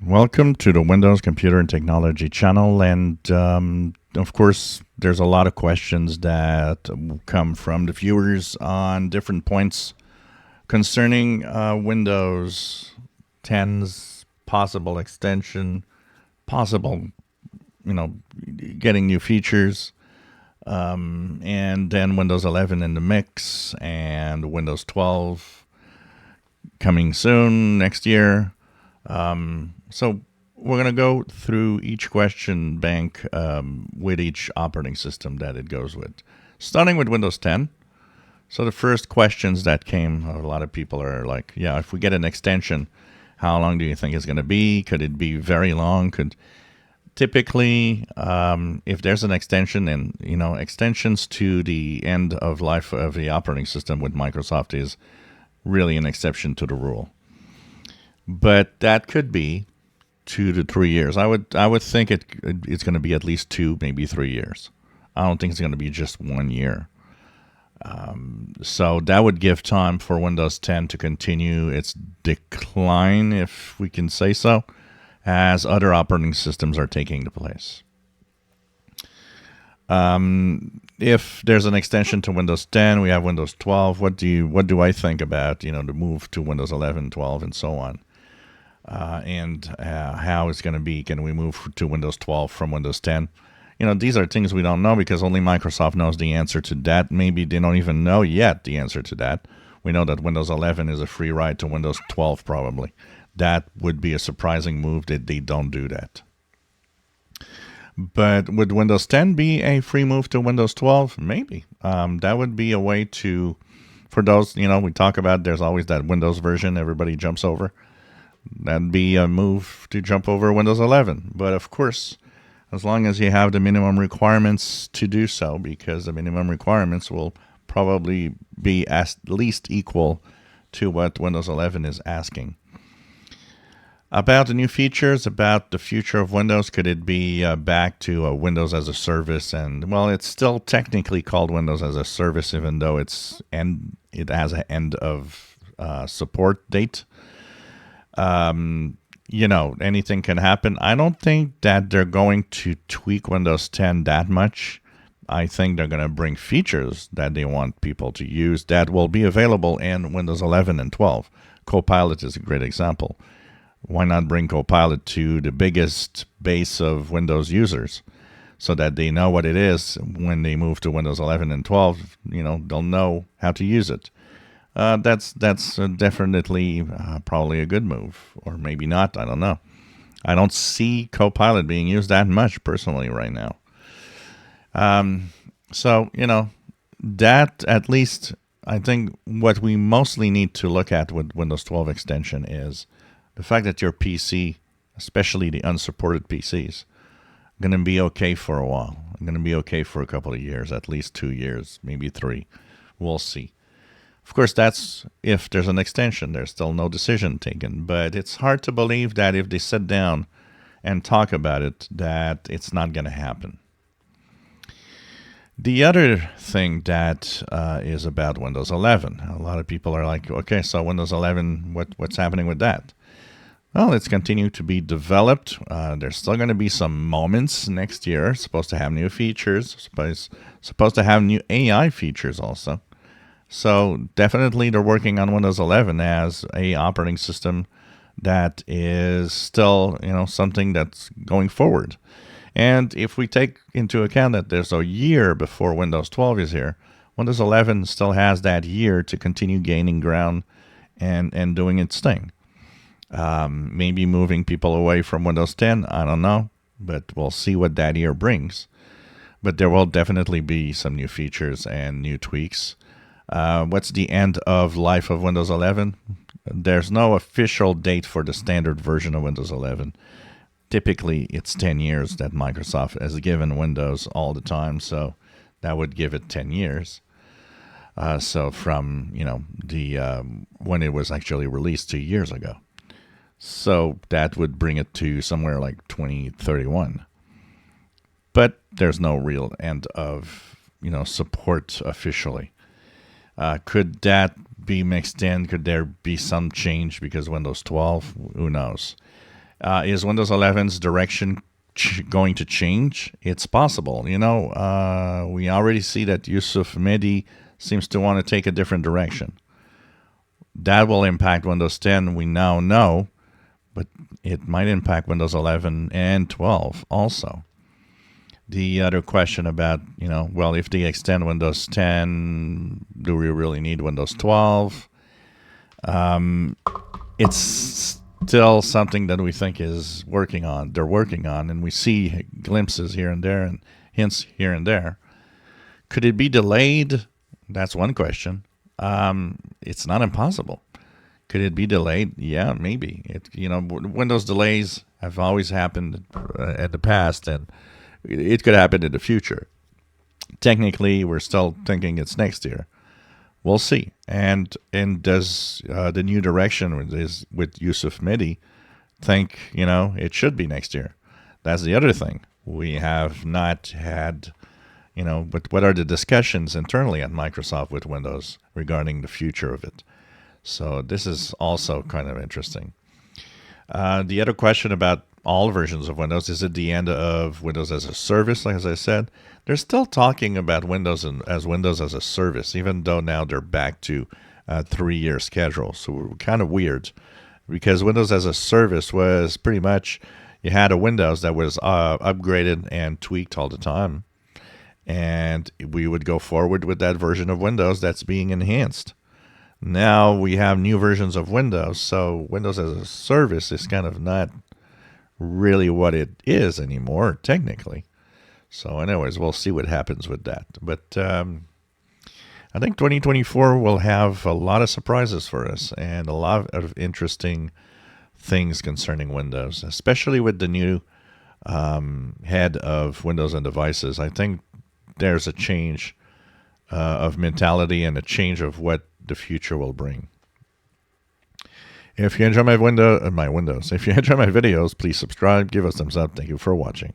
Welcome to the Windows Computer and Technology channel. And of course, there's a lot of questions that come from the viewers on different points concerning Windows 10's possible extension, possible, getting new features, and then Windows 11 in the mix, and Windows 12 coming soon next year. So we're going to go through each question bank with each operating system that it goes with, starting with Windows 10. So the first questions that came, a lot of people are like, yeah, if we get an extension, how long do you think it's going to be? Could it be very long? Typically, if there's an extension, and extensions to the end of life of the operating system with Microsoft is really an exception to the rule. But that could be 2 to 3 years. I would think it's going to be at least 2, maybe 3 years. I don't think it's going to be just 1 year. So that would give time for Windows 10 to continue its decline, if we can say so, as other operating systems are taking the place. If there's an extension to Windows 10, we have Windows 12. What do I think about the move to Windows 11, 12, and so on? And how it's going to be. Can we move to Windows 12 from Windows 10? These are things we don't know because only Microsoft knows the answer to that. Maybe they don't even know yet the answer to that. We know that Windows 11 is a free ride to Windows 12 probably. That would be a surprising move that they don't do that. But would Windows 10 be a free move to Windows 12? Maybe. That would be a way to, for those, we talk about there's always that Windows version everybody jumps over. That'd be a move to jump over Windows 11. But of course, as long as you have the minimum requirements to do so, because the minimum requirements will probably be at least equal to what Windows 11 is asking. About the new features, about the future of Windows, could it be back to Windows as a service? And, well, it's still technically called Windows as a service, even though it has an end of support date. Anything can happen. I don't think that they're going to tweak Windows 10 that much. I think they're going to bring features that they want people to use that will be available in Windows 11 and 12. Copilot is a great example. Why not bring Copilot to the biggest base of Windows users so that they know what it is when they move to Windows 11 and 12? They'll know how to use it. That's definitely probably a good move, or maybe not. I don't know. I don't see Copilot being used that much personally right now. So that at least I think what we mostly need to look at with Windows 12 extension is the fact that your PC, especially the unsupported PCs, are going to be okay for a while. Going to be okay for a couple of years, at least 2 years, maybe 3. We'll see. Of course, that's if there's an extension. There's still no decision taken. But it's hard to believe that if they sit down and talk about it, that it's not going to happen. The other thing that is about Windows 11, a lot of people are like, okay, so Windows 11, what's happening with that? Well, it's continued to be developed. There's still going to be some moments next year. Supposed to have new features. Supposed to have new AI features also. So definitely they're working on Windows 11 as a operating system that is still, something that's going forward. And if we take into account that there's a year before Windows 12 is here, Windows 11 still has that year to continue gaining ground and doing its thing. Maybe moving people away from Windows 10, I don't know, but we'll see what that year brings. But there will definitely be some new features and new tweaks. What's the end of life of Windows 11? There's no official date for the standard version of Windows 11. Typically, it's 10 years that Microsoft has given Windows all the time, so that would give it 10 years. So from, when it was actually released 2 years ago. So that would bring it to somewhere like 2031. But there's no real end of, support officially. Could that be mixed in? Could there be some change because Windows 12? Who knows? Is Windows 11's direction going to change? It's possible. We already see that Yusuf Mehdi seems to want to take a different direction. That will impact Windows 10, we now know, but it might impact Windows 11 and 12 also. The other question about, well, if they extend Windows 10, do we really need Windows 12? It's still something that we think is working on. They're working on, and we see glimpses here and there and hints here and there. Could it be delayed? That's one question. It's not impossible. Could it be delayed? Yeah, maybe. Windows delays have always happened in the past, and it could happen in the future. Technically, we're still thinking it's next year. We'll see. And does the new direction with Yusuf Mehdi think, it should be next year? That's the other thing. We have not had, but what are the discussions internally at Microsoft with Windows regarding the future of it? So this is also kind of interesting. The other question about all versions of Windows, is it the end of Windows as a service? Like as I said, they're still talking about Windows as Windows as a service, even though now they're back to a 3-year schedule. So we're kind of weird, because Windows as a service was pretty much, you had a Windows that was upgraded and tweaked all the time, and we would go forward with that version of Windows that's being enhanced. Now we have new versions of Windows, so Windows as a service is kind of not really what it is anymore, technically. So anyways, we'll see what happens with that. But I think 2024 will have a lot of surprises for us and a lot of interesting things concerning Windows, especially with the new head of Windows and Devices. I think there's a change of mentality and a change of what the future will bring. If you enjoy my Windows, if you enjoy my videos, please subscribe, give us a thumbs up. Thank you for watching.